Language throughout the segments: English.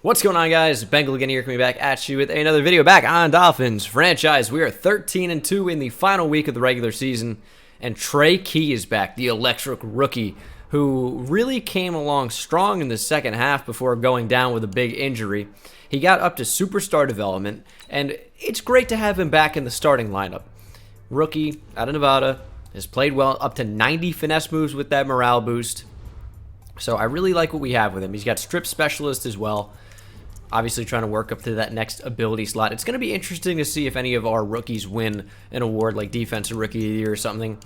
What's going on, guys? Bengal King here, coming back at you with another video back on Dolphins franchise. We are 13-2 in the final week of the regular season, and Trey Key is back, the electric rookie, who really came along strong in the second half before going down with a big injury. He got up to superstar development, and it's great to have him back in the starting lineup. Rookie out of Nevada, has played well, up to 90 finesse moves with that morale boost. So I really like what we have with him. He's got strip specialist as well. Obviously trying to work up to that next ability slot. It's going to be interesting to see if any of our rookies win an award like Defensive Rookie of the Year or something.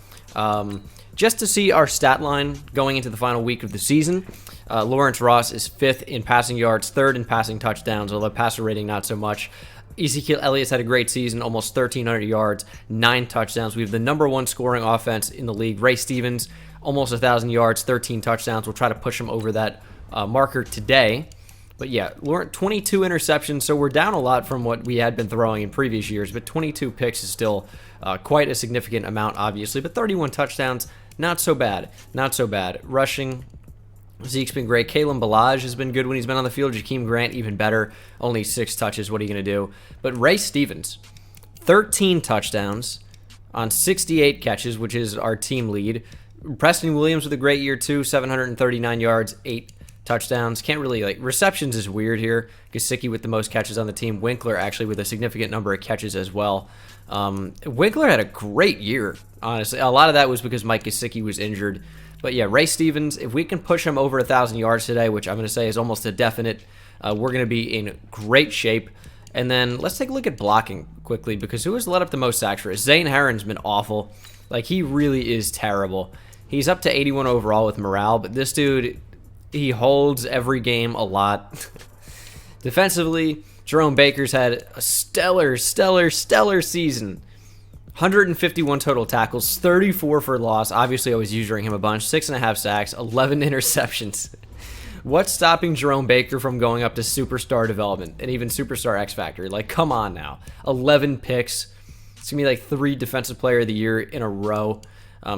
Just to see our stat line going into the final week of the season. Lawrence Ross is 5th in passing yards, 3rd in passing touchdowns, although passer rating not so much. Ezekiel Elliott's had a great season, almost 1,300 yards, 9 touchdowns. We have the #1 scoring offense in the league. Ray Stevens, almost 1,000 yards, 13 touchdowns. We'll try to push him over that marker today. But yeah, 22 interceptions, so we're down a lot from what we had been throwing in previous years, but 22 picks is still quite a significant amount, obviously. But 31 touchdowns, not so bad. Not so bad. Rushing, Zeke's been great. Kalen Ballage has been good when he's been on the field. Jakeem Grant, even better. Only 6 touches. What are you going to do? But Ray Stevens, 13 touchdowns on 68 catches, which is our team lead. Preston Williams with a great year, too. 739 yards, 8 touchdowns. Can't really, receptions is weird here. Gesicki with the most catches on the team. Winkler actually with a significant number of catches as well. Winkler had a great year, honestly. A lot of that was because Mike Gesicki was injured. But yeah, Ray Stevens, if we can push him over 1,000 yards today, which I'm going to say is almost a definite, we're going to be in great shape. And then let's take a look at blocking quickly, because who has led up the most sacks for us? Zane Herron's been awful. He really is terrible. He's up to 81 overall with morale, but this dude, he holds every game a lot. Defensively, Jerome Baker's had a stellar season. 151 total tackles, 34 for loss. Obviously, I was using him a bunch. 6.5 sacks, 11 interceptions. What's stopping Jerome Baker from going up to superstar development and even superstar X Factor? Come on now. 11 picks. It's going to be 3 Defensive Player of the Year in a row.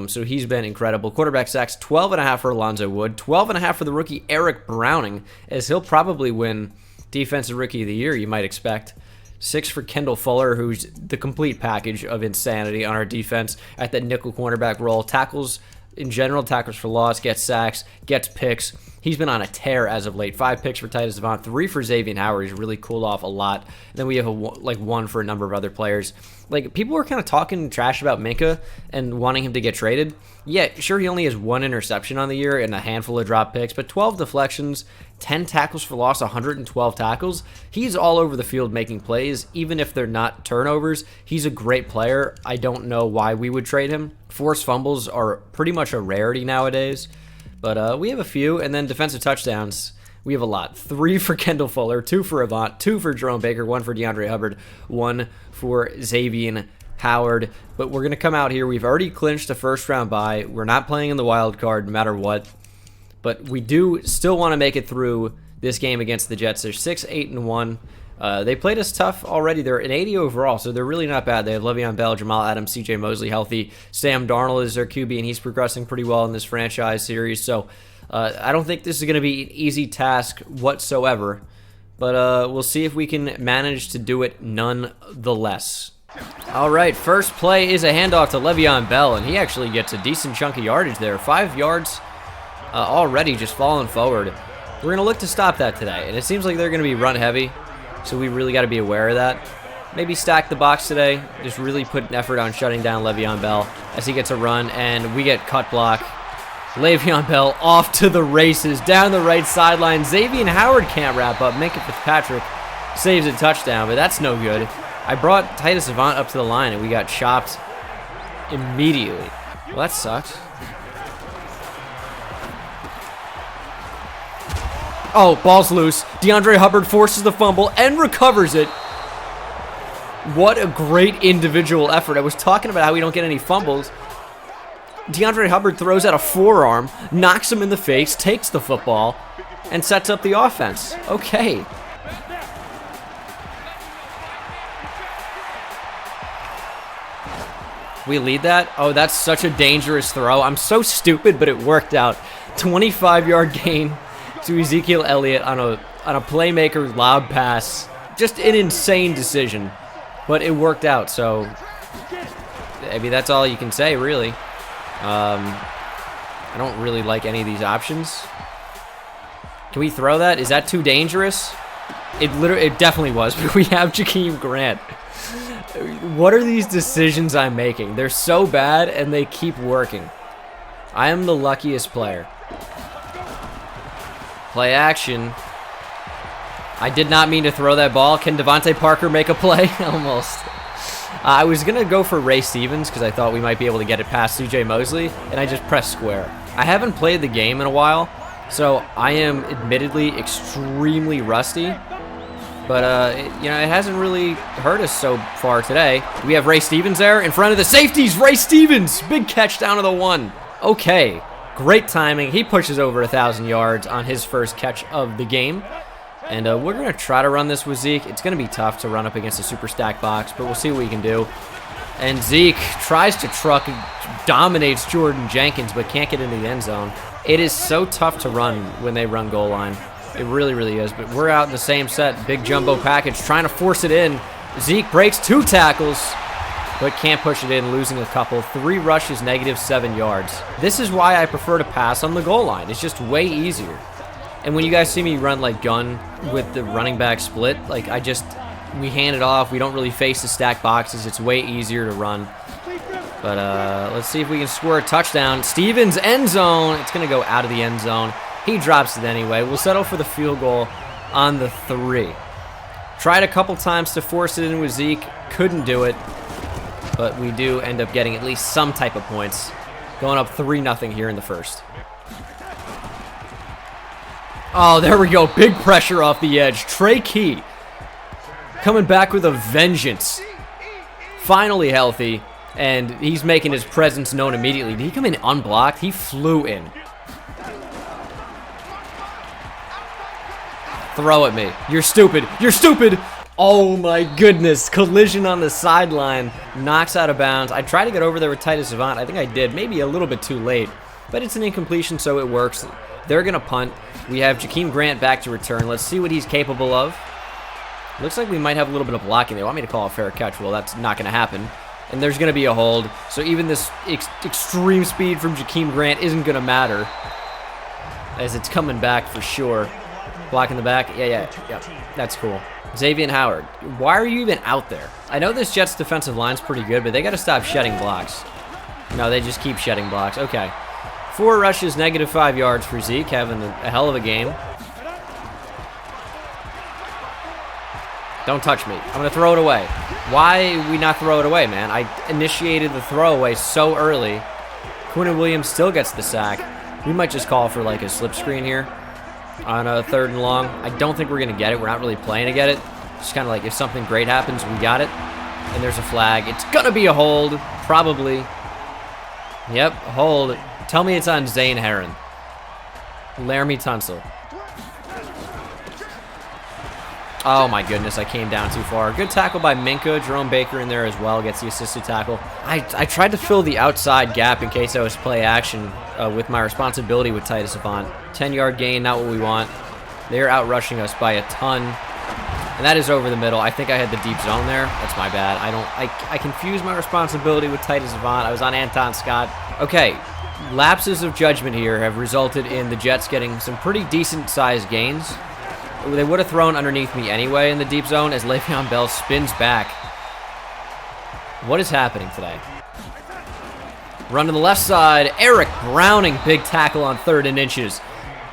So he's been incredible. Quarterback sacks, 12.5 for Alonzo Wood, 12.5 for the rookie Eric Browning, as he'll probably win Defensive Rookie of the Year, you might expect. 6 for Kendall Fuller, who's the complete package of insanity on our defense at that nickel cornerback role. Tackles in general, tackles for loss, gets sacks, gets picks. He's been on a tear as of late. 5 picks for Titus Devon, 3 for Xavier Howard. He's really cooled off a lot. And then we have 1 for a number of other players. People were kind of talking trash about Minka and wanting him to get traded. Yeah, sure, he only has 1 interception on the year and a handful of drop picks, but 12 deflections, 10 tackles for loss, 112 tackles. He's all over the field making plays, even if they're not turnovers. He's a great player. I don't know why we would trade him. Forced fumbles are pretty much a rarity nowadays, but we have a few. And then defensive touchdowns, we have a lot. 3 for Kendall Fuller, 2 for Avant, 2 for Jerome Baker, 1 for DeAndre Hubbard, 1 for Xavier Howard. But we're going to come out here. We've already clinched a first-round bye. We're not playing in the wild card no matter what. But we do still want to make it through this game against the Jets. They're 6-8-1. They played us tough already. They're an 80 overall, so they're really not bad. They have Le'Veon Bell, Jamal Adams, C.J. Mosley healthy. Sam Darnold is their QB, and he's progressing pretty well in this franchise series. So I don't think this is going to be an easy task whatsoever. But we'll see if we can manage to do it nonetheless. All right, first play is a handoff to Le'Veon Bell, and he actually gets a decent chunk of yardage there. 5 yards already just falling forward. We're going to look to stop that today, and it seems like they're going to be run heavy, so we really got to be aware of that. Maybe stack the box today, just really put an effort on shutting down Le'Veon Bell as he gets a run, and we get cut block. Le'Veon Bell off to the races, down the right sideline. Xavier Howard can't wrap up. Minka Fitzpatrick saves a touchdown, but that's no good. I brought Titus Avant up to the line, and we got chopped immediately. Well, that sucks. Oh, ball's loose. DeAndre Hubbard forces the fumble and recovers it. What a great individual effort. I was talking about how we don't get any fumbles. DeAndre Hubbard throws out a forearm, knocks him in the face, takes the football, and sets up the offense. Okay. We lead that? Oh, that's such a dangerous throw. I'm so stupid, but it worked out. 25-yard gain to Ezekiel Elliott on on a playmaker lob pass. Just an insane decision, but it worked out. So, I mean, that's all you can say, really. I don't really like any of these options. Can we throw that? Is that too dangerous? It definitely was, but we have Jakeem Grant. What are these decisions I'm making? They're so bad, and they keep working. I am the luckiest player. Play action. I did not mean to throw that ball. Can Devontae Parker make a play? Almost. I was going to go for Ray Stevens because I thought we might be able to get it past CJ Mosley, and I just pressed square. I haven't played the game in a while, so I am admittedly extremely rusty. But, you know, it hasn't really hurt us so far today. We have Ray Stevens there in front of the safeties. Ray Stevens! Big catch down to the 1. Okay. Great timing. He pushes over 1,000 yards on his first catch of the game. And we're going to try to run this with Zeke. It's going to be tough to run up against a super stack box, but we'll see what we can do. And Zeke tries to truck, dominates Jordan Jenkins, but can't get into the end zone. It is so tough to run when they run goal line. It really, really is. But we're out in the same set. Big jumbo package, trying to force it in. Zeke breaks 2 tackles, but can't push it in, losing a couple. 3 rushes, -7 yards. This is why I prefer to pass on the goal line. It's just way easier. And when you guys see me run like gun with the running back split, like we hand it off. We don't really face the stack boxes. It's way easier to run. But let's see if we can score a touchdown. Stevens, end zone. It's going to go out of the end zone. He drops it anyway. We'll settle for the field goal on the 3. Tried a couple times to force it in with Zeke. Couldn't do it. But we do end up getting at least some type of points. Going up 3-0 here in the first. Oh, there we go. Big pressure off the edge. Trey Key coming back with a vengeance. Finally healthy, and he's making his presence known immediately. Did he come in unblocked? He flew in. Throw at me. You're stupid. You're stupid. Oh my goodness. Collision on the sideline. Knocks out of bounds. I tried to get over there with Titus Savant. I think I did. Maybe a little bit too late. But it's an incompletion, so it works. They're going to punt. We have Jakeem Grant back to return. Let's see what he's capable of. Looks like we might have a little bit of blocking. They want me to call a fair catch. Well, that's not going to happen. And there's going to be a hold. So even this extreme speed from Jakeem Grant isn't going to matter, as it's coming back for sure. Blocking the back. Yeah. That's cool. Xavier Howard, why are you even out there? I know this Jets defensive line's pretty good, but they got to stop shedding blocks. No, they just keep shedding blocks. Okay. 4 rushes, -5 yards for Zeke, having a hell of a game. Don't touch me. I'm going to throw it away. Why we not throw it away, man? I initiated the throwaway so early. Quinnen Williams still gets the sack. We might just call for like a slip screen here on a 3rd and long. I don't think we're going to get it. We're not really playing to get it. Just kind of like if something great happens, we got it. And there's a flag. It's going to be a hold, probably. Yep, a hold. Tell me it's on Zane Herron. Laramie Tunsil. Oh my goodness, I came down too far. Good tackle by Minka. Jerome Baker in there as well, gets the assisted tackle. I tried to fill the outside gap in case I was play action with my responsibility with Titus Savant. 10-yard gain, not what we want. They're out rushing us by a ton. And that is over the middle. I think I had the deep zone there. That's my bad. I confused my responsibility with Titus Savant. I was on Anton Scott. Okay. Lapses of judgment here have resulted in the Jets getting some pretty decent-sized gains. They would have thrown underneath me anyway in the deep zone as Le'Veon Bell spins back. What is happening today? Run to the left side. Eric Browning, big tackle on 3rd and inches.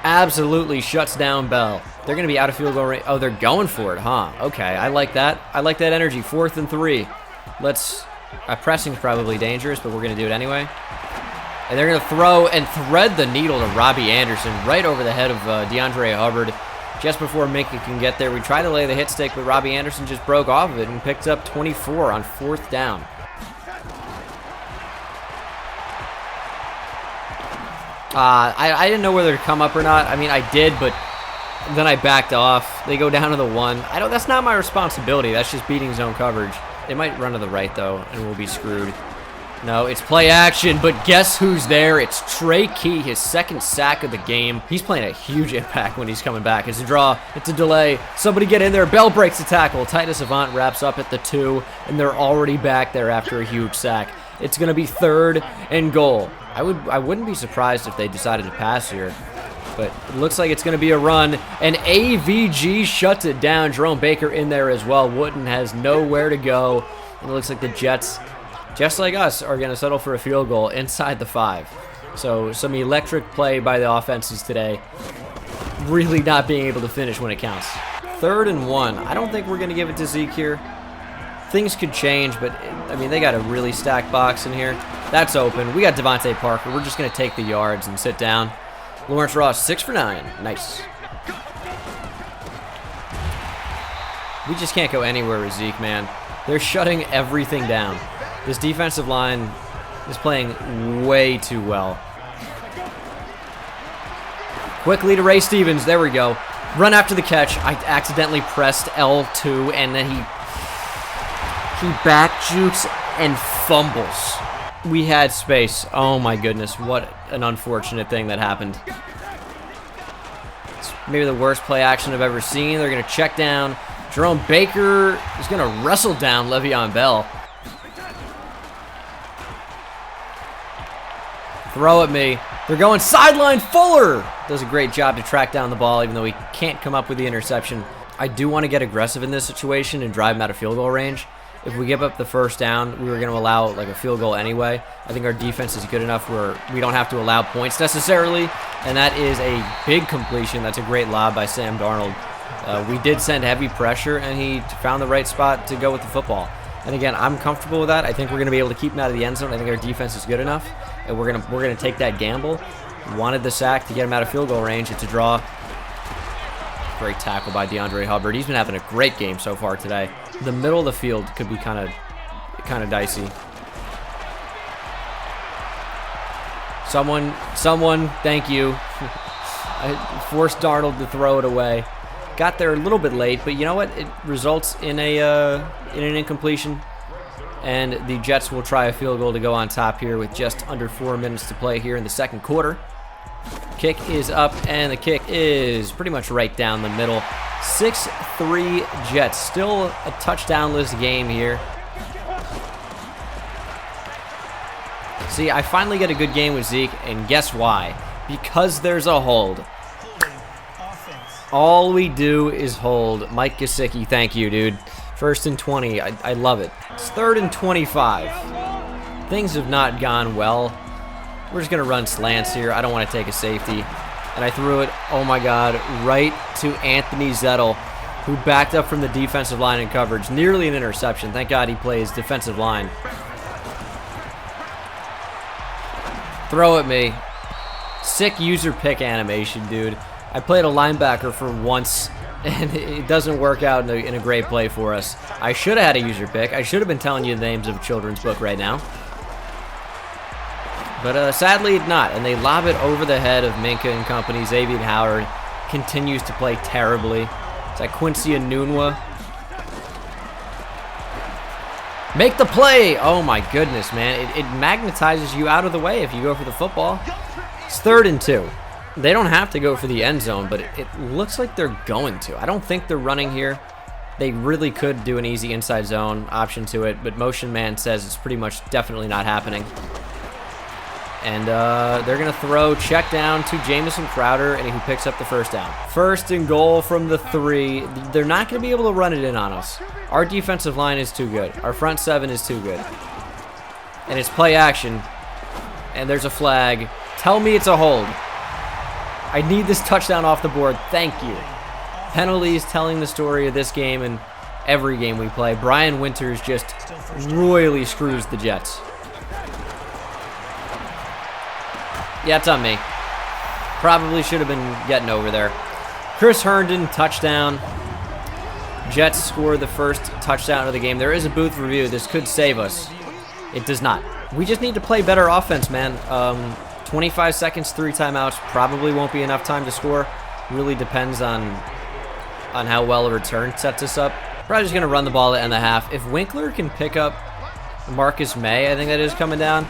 Absolutely shuts down Bell. They're going to be out of field goal range. Oh, they're going for it, huh? Okay, I like that. I like that energy. 4th and 3. Pressing's probably dangerous, but we're going to do it anyway. And they're going to throw and thread the needle to Robbie Anderson right over the head of DeAndre Hubbard. Just before Minka can get there, we tried to lay the hit stick, but Robbie Anderson just broke off of it and picked up 24 on 4th down. I didn't know whether to come up or not. I mean, I did, but then I backed off. They go down to the 1. That's not my responsibility. That's just beating zone coverage. They might run to the right, though, and we'll be screwed. No, it's play action, but guess who's there? It's Trey Key, his second sack of the game. He's playing a huge impact when he's coming back. It's a draw, it's a delay. Somebody get in there. Bell breaks the tackle. Titus Avant wraps up at the 2, and they're already back there after a huge sack. It's going to be 3rd and goal. I wouldn't be surprised if they decided to pass here, but it looks like it's going to be a run, and AVG shuts it down. Jerome Baker in there as well. Wooden has nowhere to go, and it looks like the Jets, just like us, are going to settle for a field goal inside the 5. So some electric play by the offenses today, really not being able to finish when it counts. 3rd and 1. I don't think we're going to give it to Zeke here. Things could change, but, I mean, they got a really stacked box in here. That's open. We got Devontae Parker. We're just going to take the yards and sit down. Lawrence Ross, 6 for 9. Nice. We just can't go anywhere with Zeke, man. They're shutting everything down. This defensive line is playing way too well. Quickly to Ray Stevens. There we go. Run after the catch. I accidentally pressed L2, and then he back jukes and fumbles. We had space. Oh my goodness, what an unfortunate thing that happened. It's maybe the worst play action I've ever seen. They're going to check down. Jerome Baker is going to wrestle down Le'Veon Bell. Throw at me. They're going sideline. Fuller does a great job to track down the ball, even though he can't come up with the interception. I do want to get aggressive in this situation and drive him out of field goal range. If we give up the first down, we were going to allow like a field goal anyway. I think our defense is good enough where we don't have to allow points necessarily. And that is a big completion. That's a great lob by Sam Darnold. We did send heavy pressure, and he found the right spot to go with the football. And again, I'm comfortable with that. I think we're going to be able to keep him out of the end zone. I think our defense is good enough, and we're gonna take that gamble. Wanted the sack to get him out of field goal range. It's a draw. Great tackle by DeAndre Hubbard. He's been having a great game so far today. The middle of the field could be kind of dicey. Someone, thank you. I forced Darnold to throw it away. Got there a little bit late, but you know what? It results in an incompletion, and the Jets will try a field goal to go on top here with just under 4 minutes to play here in the second quarter. Kick is up, and the kick is pretty much right down the middle. 6-3 Jets. Still a touchdownless game here. See, I finally get a good game with Zeke, and guess why? Because there's a hold. All we do is hold. Mike Gesicki, thank you, dude. 1st and 20. I love it. It's 3rd and 25. Things have not gone well. We're just going to run slants here. I don't want to take a safety. And I threw it, oh my God, right to Anthony Zettel, who backed up from the defensive line in coverage. Nearly an interception. Thank God he plays defensive line. Throw at me. Sick user pick animation, dude. I played a linebacker for once, and it doesn't work out in a great play for us. I should have had a user pick. I should have been telling you the names of a children's book right now. But sadly, not. And they lob it over the head of Minka and company. Xavier Howard continues to play terribly. It's like Quincy Enunwa. Make the play! Oh my goodness, man. It magnetizes you out of the way if you go for the football. It's 3rd and 2. They don't have to go for the end zone, but it looks like they're going to. I don't think they're running here. They really could do an easy inside zone option to it, but Motion Man says it's pretty much definitely not happening. And they're going to throw check down to Jamison Crowder, and who picks up the first down. 1st and goal from the 3. They're not going to be able to run it in on us. Our defensive line is too good. Our front 7 is too good. And it's play action, and there's a flag. Tell me it's a hold. I need this touchdown off the board. Thank you. Penalties telling the story of this game and every game we play. Brian Winters just royally screws the Jets. Yeah, it's on me. Probably should have been getting over there. Chris Herndon, touchdown. Jets score the first touchdown of the game. There is a booth review. This could save us. It does not. We just need to play better offense, man. 25 seconds, 3 timeouts. Probably won't be enough time to score. Really depends on how well a return sets us up. Probably just going to run the ball to end the half. If Winkler can pick up Marcus May, I think that is, coming down.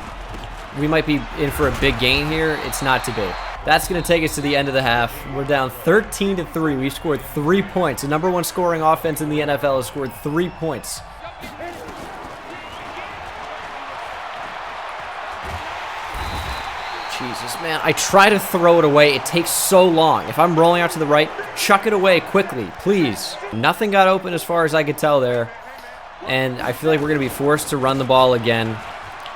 We might be in for a big gain here. It's not to be. That's going to take us to the end of the half. We're down 13-3. We've scored 3 points. The number 1 scoring offense in the NFL has scored 3 points. Jesus, man. I try to throw it away. It takes so long. If I'm rolling out to the right, chuck it away quickly, please. Nothing got open as far as I could tell there. And I feel like we're going to be forced to run the ball again,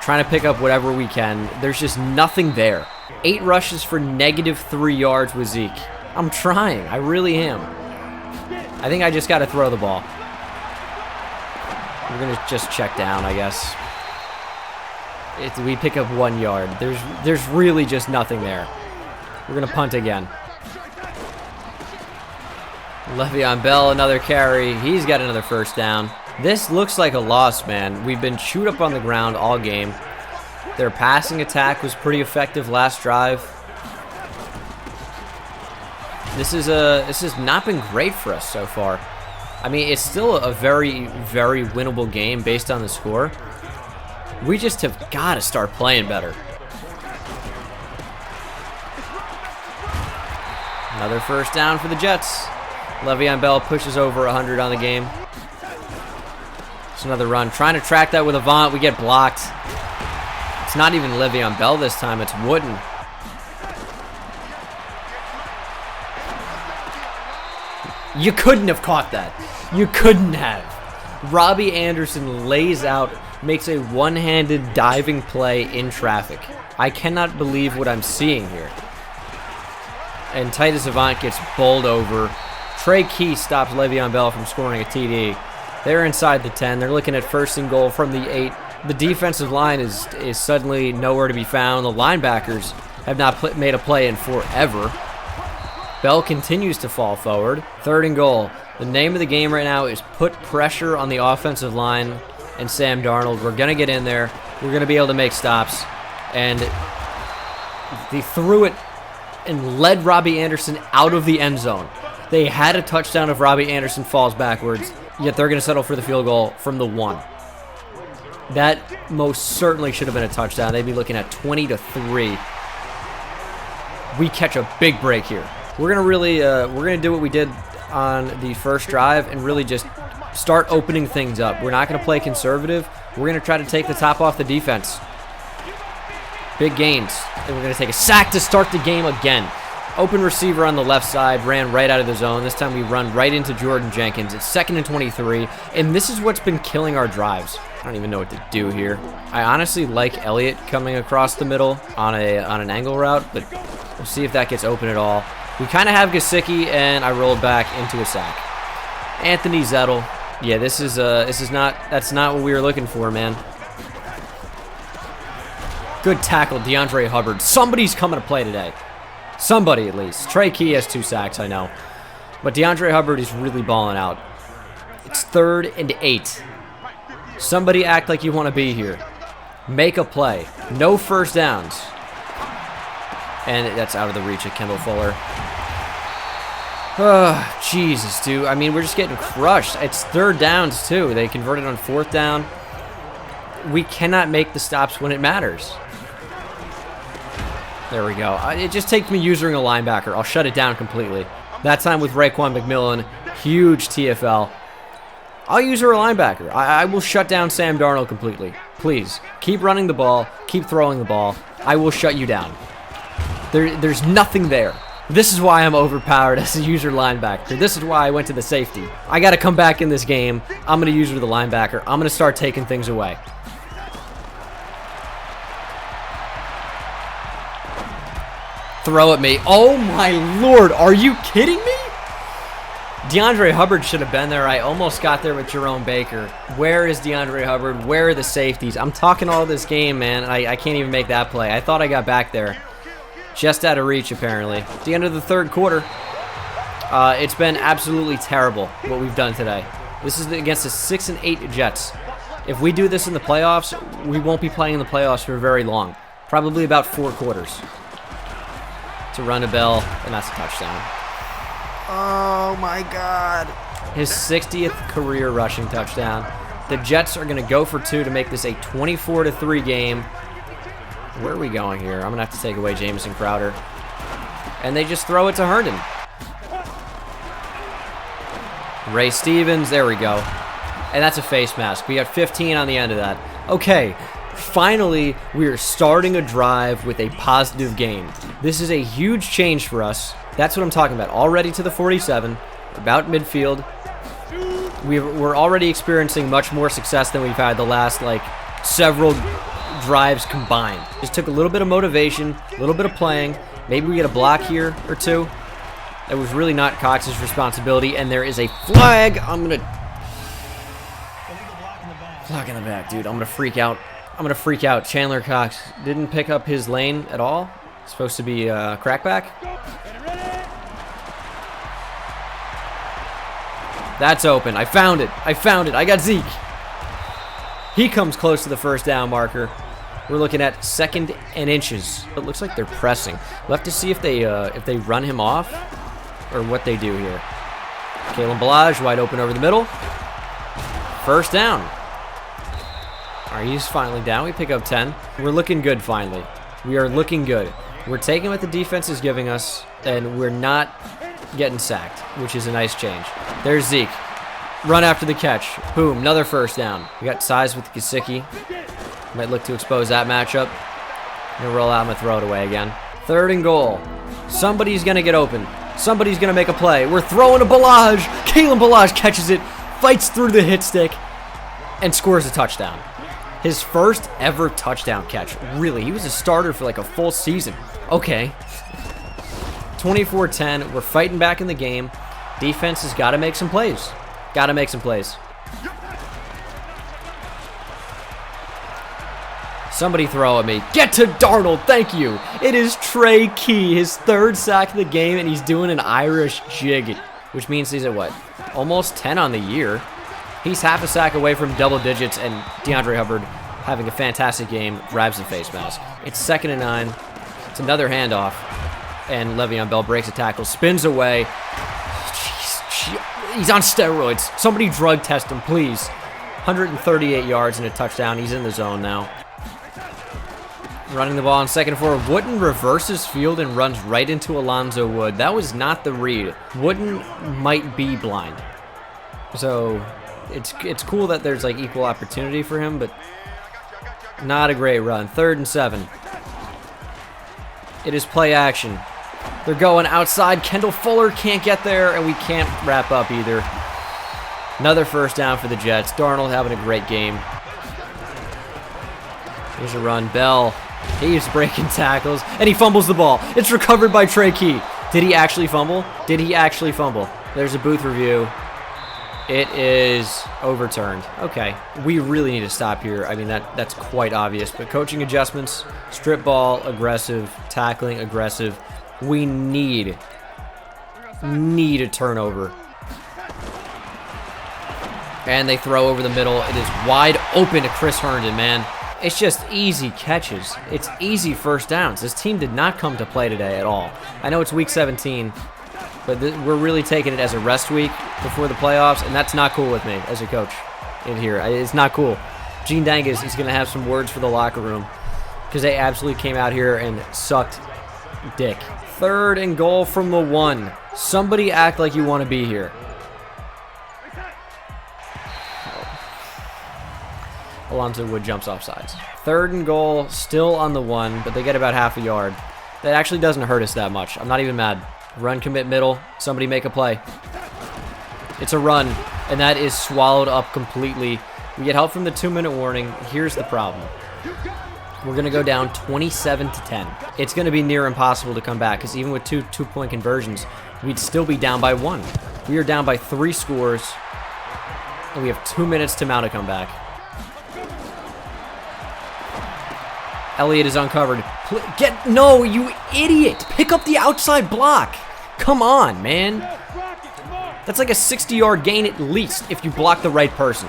trying to pick up whatever we can. There's just nothing there. 8 rushes for -3 yards with Zeke. I'm trying. I really am. I think I just got to throw the ball. We're going to just check down, I guess. We pick up 1 yard. There's really just nothing there. We're going to punt again. Le'Veon Bell, another carry. He's got another first down. This looks like a loss, man. We've been chewed up on the ground all game. Their passing attack was pretty effective last drive. This has not been great for us so far. I mean, it's still a very, very winnable game based on the score. We just have got to start playing better. Another first down for the Jets. Le'Veon Bell pushes over 100 on the game. It's another run. Trying to track that with Avant. We get blocked. It's not even Le'Veon Bell this time. It's Wooden. You couldn't have caught that. You couldn't have. Robbie Anderson lays out, makes a one-handed diving play in traffic. I cannot believe what I'm seeing here. And Titus Avant gets bowled over. Trey Key stops Le'Veon Bell from scoring a TD. They're inside the 10. They're looking at 1st and goal from the 8. The defensive line is suddenly nowhere to be found. The linebackers have not made a play in forever. Bell continues to fall forward. 3rd and goal. The name of the game right now is put pressure on the offensive line and Sam Darnold. We're going to get in there. We're going to be able to make stops. And they threw it and led Robbie Anderson out of the end zone. They had a touchdown if Robbie Anderson falls backwards, yet they're going to settle for the field goal from the 1. That most certainly should have been a touchdown. They'd be looking at 20-3. We catch a big break here. We're going to really, we're going to do what we did on the first drive and really just start opening things up. We're not going to play conservative. We're going to try to take the top off the defense. Big gains. And we're going to take a sack to start the game again. Open receiver on the left side, ran right out of the zone. This time we run right into Jordan Jenkins. It's 2nd and 23, and this is what's been killing our drives. I don't even know what to do here. I honestly like Elliott coming across the middle on an angle route, but we'll see if that gets open at all. We kind of have Gesicki, and I rolled back into a sack. Anthony Zettel. Yeah, that's not what we were looking for, man. Good tackle, DeAndre Hubbard. Somebody's coming to play today. Somebody, at least. Trey Key has 2 sacks, I know. But DeAndre Hubbard is really balling out. It's 3rd and 8. Somebody act like you want to be here. Make a play. No first downs. And that's out of the reach of Kendall Fuller. Oh, Jesus, dude. I mean, we're just getting crushed. It's 3rd downs, too. They converted on 4th down. We cannot make the stops when it matters. There we go. It just takes me using a linebacker. I'll shut it down completely. That time with Raekwon McMillan, huge TFL. I'll use her a linebacker. I will shut down Sam Darnold completely. Please, keep running the ball. Keep throwing the ball. I will shut you down. There's nothing there. This is why I'm overpowered as a user linebacker. This is why I went to the safety. I got to come back in this game. I'm going to use her the linebacker. I'm going to start taking things away. Throw at me. Oh my lord, are you kidding me? DeAndre Hubbard should have been there. I almost got there with Jerome Baker. Where is DeAndre Hubbard? Where are the safeties? I'm talking all this game, man, and I can't even make that play. I thought I got back there. Just out of reach, apparently. At the end of the 3rd quarter, it's been absolutely terrible what we've done today. This is against the 6 and 8 Jets. If we do this in the playoffs, we won't be playing in the playoffs for very long. Probably about 4 quarters. To run a bell, and that's a touchdown. Oh my god. His 60th career rushing touchdown. The Jets are going to go for 2 to make this a 24-3 game. Where are we going here? I'm going to have to take away Jamison Crowder. And they just throw it to Herndon. Ray Stevens, there we go. And that's a face mask. We got 15 on the end of that. Okay, finally, we are starting a drive with a positive game. This is a huge change for us. That's what I'm talking about. Already to the 47, about midfield. We're already experiencing much more success than we've had the last, like, several drives combined. Just took a little bit of motivation, a little bit of playing. Maybe we get a block here or two. That was really not Cox's responsibility, and there is a flag. I'm going to... Block in the back, dude. I'm going to freak out. I'm going to freak out. Chandler Cox didn't pick up his lane at all. It's supposed to be crackback. That's open. I found it. I found it. I got Zeke. He comes close to the first down marker. We're looking at 2nd and inches. It looks like they're pressing. We'll have to see if they run him off or what they do here. Kalen Ballage wide open over the middle. First down. All right, he's finally down. We pick up 10. We're looking good finally. We are looking good. We're taking what the defense is giving us, and we're not getting sacked, which is a nice change. There's Zeke. Run after the catch. Boom, another first down. We got size with Gesicki. Might look to expose that matchup. I'm going to roll out. I'm going to throw it away again. 3rd and goal. Somebody's going to get open. Somebody's going to make a play. We're throwing a Ballage. Kalen Ballage catches it, fights through the hit stick, and scores a touchdown. His first ever touchdown catch. Really, he was a starter for like a full season. Okay. 24-10. We're fighting back in the game. Defense has got to make some plays. Got to make some plays. Somebody throw at me. Get to Darnold. Thank you. It is Trey Key, his 3rd sack of the game, and he's doing an Irish jig, which means he's at what? Almost 10 on the year. He's half a sack away from double digits, and DeAndre Hubbard having a fantastic game, grabs the face mask. It's 2nd and 9. It's another handoff, and Le'Veon Bell breaks a tackle, spins away. Jeez, he's on steroids. Somebody drug test him, please. 138 yards and a touchdown. He's in the zone now. Running the ball on 2nd and 4. Wooden reverses field and runs right into Alonzo Wood. That was not the read. Wooden might be blind. So it's cool that there's like equal opportunity for him, but not a great run. 3rd and 7. It is play action. They're going outside. Kendall Fuller can't get there, and we can't wrap up either. Another first down for the Jets. Darnold having a great game. Here's a run. Bell. He's breaking tackles, and he fumbles the ball. It's recovered by Trey Key. Did he actually fumble? Did he actually fumble? There's a booth review. It is overturned. Okay, we really need to stop here. I mean, that's quite obvious, but coaching adjustments, strip ball, aggressive, tackling, aggressive. We need a turnover. And they throw over the middle. It is wide open to Chris Herndon, man. It's just easy catches. It's easy first downs. This team did not come to play today at all. I know it's week 17, but we're really taking it as a rest week before the playoffs, and that's not cool with me as a coach in here. It's not cool. Gene Dangus is going to have some words for the locker room because they absolutely came out here and sucked dick. 3rd and goal from the 1. Somebody act like you want to be here. Alonzo Wood jumps off sides. 3rd and goal, still on the 1, but they get about half a yard. That actually doesn't hurt us that much. I'm not even mad. Run, commit, middle. Somebody make a play. It's a run, and that is swallowed up completely. We get help from the 2-minute warning. Here's the problem. We're going to go down 27-10. It's going to be near impossible to come back, because even with two-point conversions, we'd still be down by 1. We are down by 3 scores, and we have 2 minutes to mount a comeback. Elliott is uncovered. No, you idiot! Pick up the outside block! Come on, man. That's like a 60-yard gain at least if you block the right person.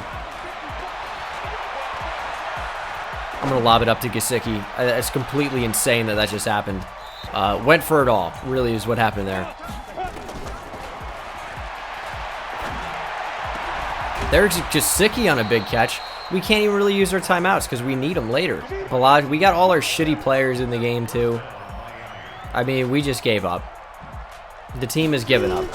I'm going to lob it up to Gesicki. It's completely insane that just happened. Went for it all, really is what happened there. There's Gesicki on a big catch. We can't even really use our timeouts because we need them later. Balaj, we got all our shitty players in the game too. I mean, we just gave up. The team has given up.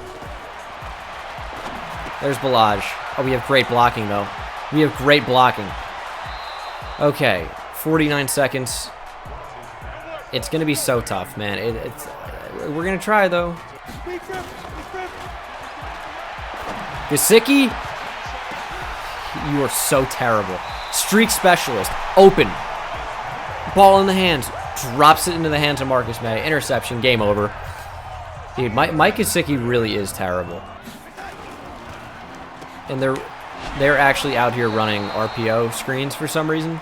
There's Balaj. Oh, we have great blocking though. We have great blocking. Okay, 49 seconds. It's gonna be so tough, man. We're gonna try though. Gesicki, you are so terrible. Streak specialist, open. Ball in the hands, drops it into the hands of Marcus May. Interception, game over. Dude, Mike Gesicki really is terrible. And they're actually out here running RPO screens for some reason.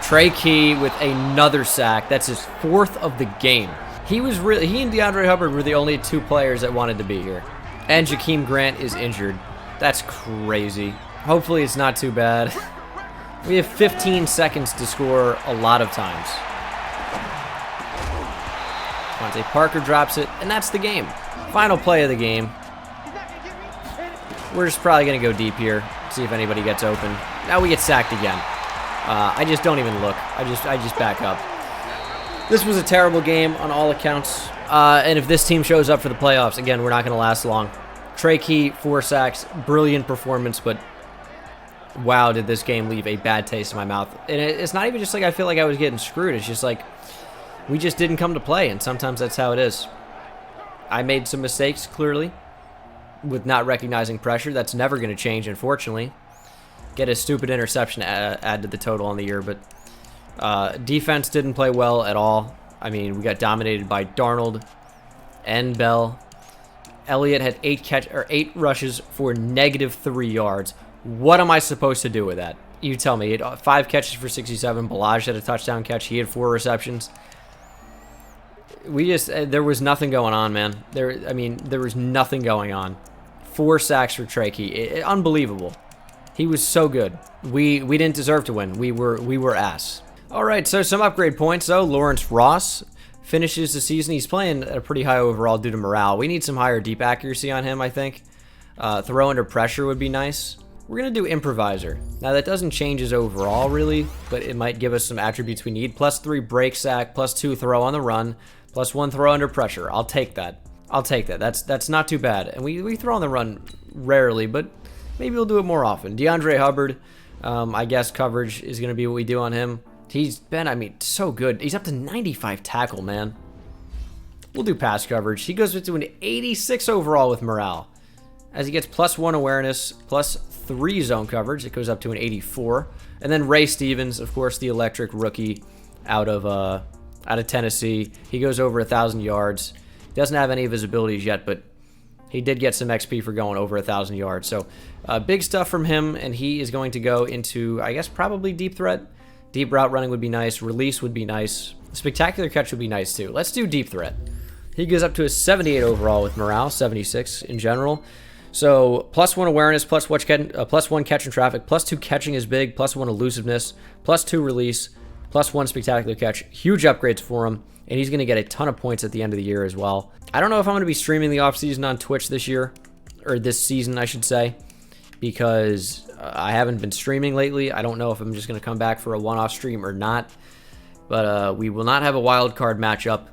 Trey Key with another sack. That's his 4th of the game. He and DeAndre Hubbard were the only 2 players that wanted to be here. And Jakeem Grant is injured. That's crazy. Hopefully it's not too bad. We have 15 seconds to score a lot of times. Devontae Parker drops it, and that's the game. Final play of the game. We're just probably going to go deep here, see if anybody gets open. Now we get sacked again. I just don't even look. I just back up. This was a terrible game on all accounts. And if this team shows up for the playoffs, again, we're not going to last long. Trey Key, 4 sacks, brilliant performance, but wow, did this game leave a bad taste in my mouth. And it's not even just like I feel like I was getting screwed. It's just like we just didn't come to play, and sometimes that's how it is. I made some mistakes, clearly, with not recognizing pressure. That's never going to change, unfortunately. Get a stupid interception add to the total on the year, but defense didn't play well at all. I mean, we got dominated by Darnold and Bell. Elliott had 8 rushes for -3 yards. What am I supposed to do with that? You tell me. He had 5 catches for 67. Balaj had a touchdown catch. He had 4 receptions. There was nothing going on, man. There was nothing going on. 4 sacks for Trey Key. Unbelievable. He was so good. We didn't deserve to win. We were ass. All right, so some upgrade points though. Lawrence Ross finishes the season. He's playing at a pretty high overall due to morale. We need some higher deep accuracy on him, I think. Throw under pressure would be nice. We're gonna do improviser. Now that doesn't change his overall really, but it might give us some attributes we need. +3 break sack, +2 throw on the run, +1 throw under pressure. I'll take that. That's not too bad. And we throw on the run rarely, but maybe we'll do it more often. DeAndre Hubbard, I guess coverage is going to be what we do on him. He's been, so good. He's up to 95 tackle, man. We'll do pass coverage. He goes to an 86 overall with morale. As he gets +1 awareness, +3 zone coverage, it goes up to an 84. And then Ray Stevens, of course, the electric rookie out of Tennessee. He goes over 1,000 yards. He doesn't have any of his abilities yet, but he did get some XP for going over 1,000 yards. So big stuff from him, and he is going to go into, I guess, probably deep threat. Deep route running would be nice. Release would be nice. Spectacular catch would be nice, too. Let's do deep threat. He goes up to a 78 overall with morale, 76 in general. So +1 awareness, +1 catch in traffic, +2 catching is big, +1 elusiveness, +2 release, +1 spectacular catch. Huge upgrades for him, and he's going to get a ton of points at the end of the year as well. I don't know if I'm going to be streaming the offseason on Twitch this year, or this season, I should say, because I haven't been streaming lately. I don't know if I'm just going to come back for a one-off stream or not, but we will not have a wild card matchup.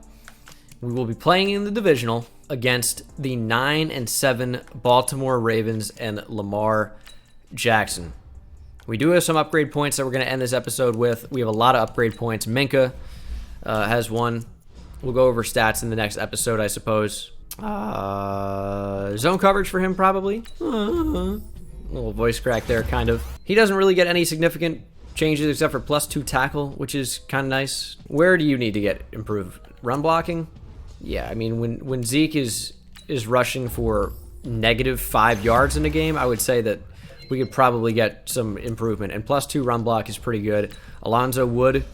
We will be playing in the divisional against the 9-7 Baltimore Ravens and Lamar Jackson. We do have some upgrade points that we're going to end this episode with. We have a lot of upgrade points. Minka has one. We'll go over stats in the next episode, I suppose. Zone coverage for him, probably. Little voice crack there, kind of. He doesn't really get any significant changes except for +2 tackle, which is kind of nice. Where do you need to get improved? Run blocking? Yeah, I mean, when Zeke is rushing for -5 yards in a game, I would say that we could probably get some improvement. And +2 run block is pretty good. Alonzo Wood,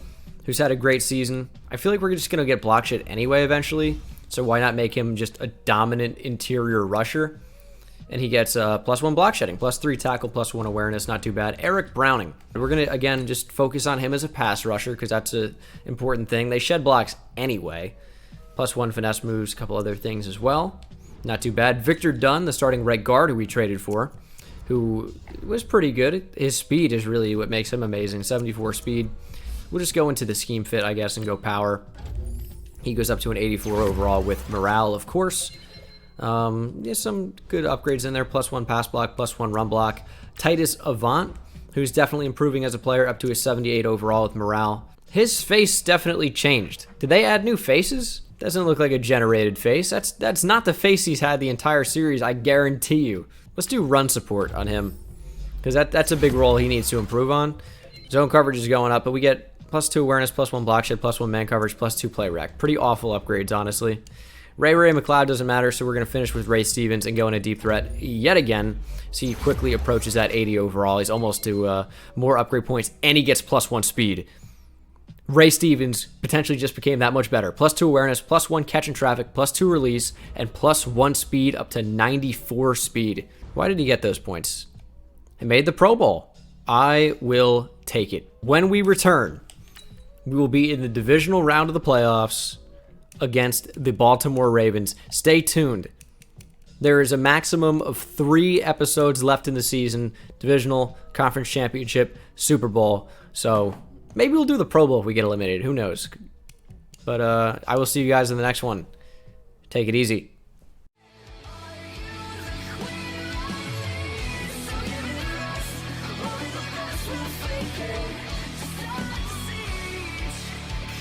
who's had a great season. I feel like we're just going to get block shit anyway eventually, so why not make him just a dominant interior rusher? And he gets +1 block shedding, +3 tackle, +1 awareness, not too bad. Eric Browning. We're going to, again, just focus on him as a pass rusher because that's an important thing. They shed blocks anyway. +1 finesse moves, a couple other things as well. Not too bad. Victor Dunn, the starting right guard who we traded for, who was pretty good. His speed is really what makes him amazing. 74 speed. We'll just go into the scheme fit, I guess, and go power. He goes up to an 84 overall with morale, of course. There's some good upgrades in there. +1 pass block, +1 run block. Titus Avant, who's definitely improving as a player, up to a 78 overall with morale. His face definitely changed. Did they add new faces? Doesn't look like a generated face. That's not the face he's had the entire series, I guarantee you. Let's do run support on him, because that's a big role he needs to improve on. Zone coverage is going up, but we get +2 awareness, +1 block shed, +1 man coverage, +2 play rec. Pretty awful upgrades, honestly. Ray McLeod doesn't matter, so we're going to finish with Ray Stevens and go into deep threat yet again. So he quickly approaches that 80 overall. He's almost to more upgrade points, and he gets +1 speed. Ray Stevens potentially just became that much better. +2 awareness, +1 catch and traffic, +2 release, and +1 speed up to 94 speed. Why did he get those points? He made the Pro Bowl. I will take it. When we return, we will be in the divisional round of the playoffs against the Baltimore Ravens. Stay tuned. There is a maximum of 3 episodes left in the season. Divisional, Conference Championship, Super Bowl. So maybe we'll do the Pro Bowl if we get eliminated. Who knows? But I will see you guys in the next one. Take it easy.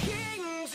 Kingdoms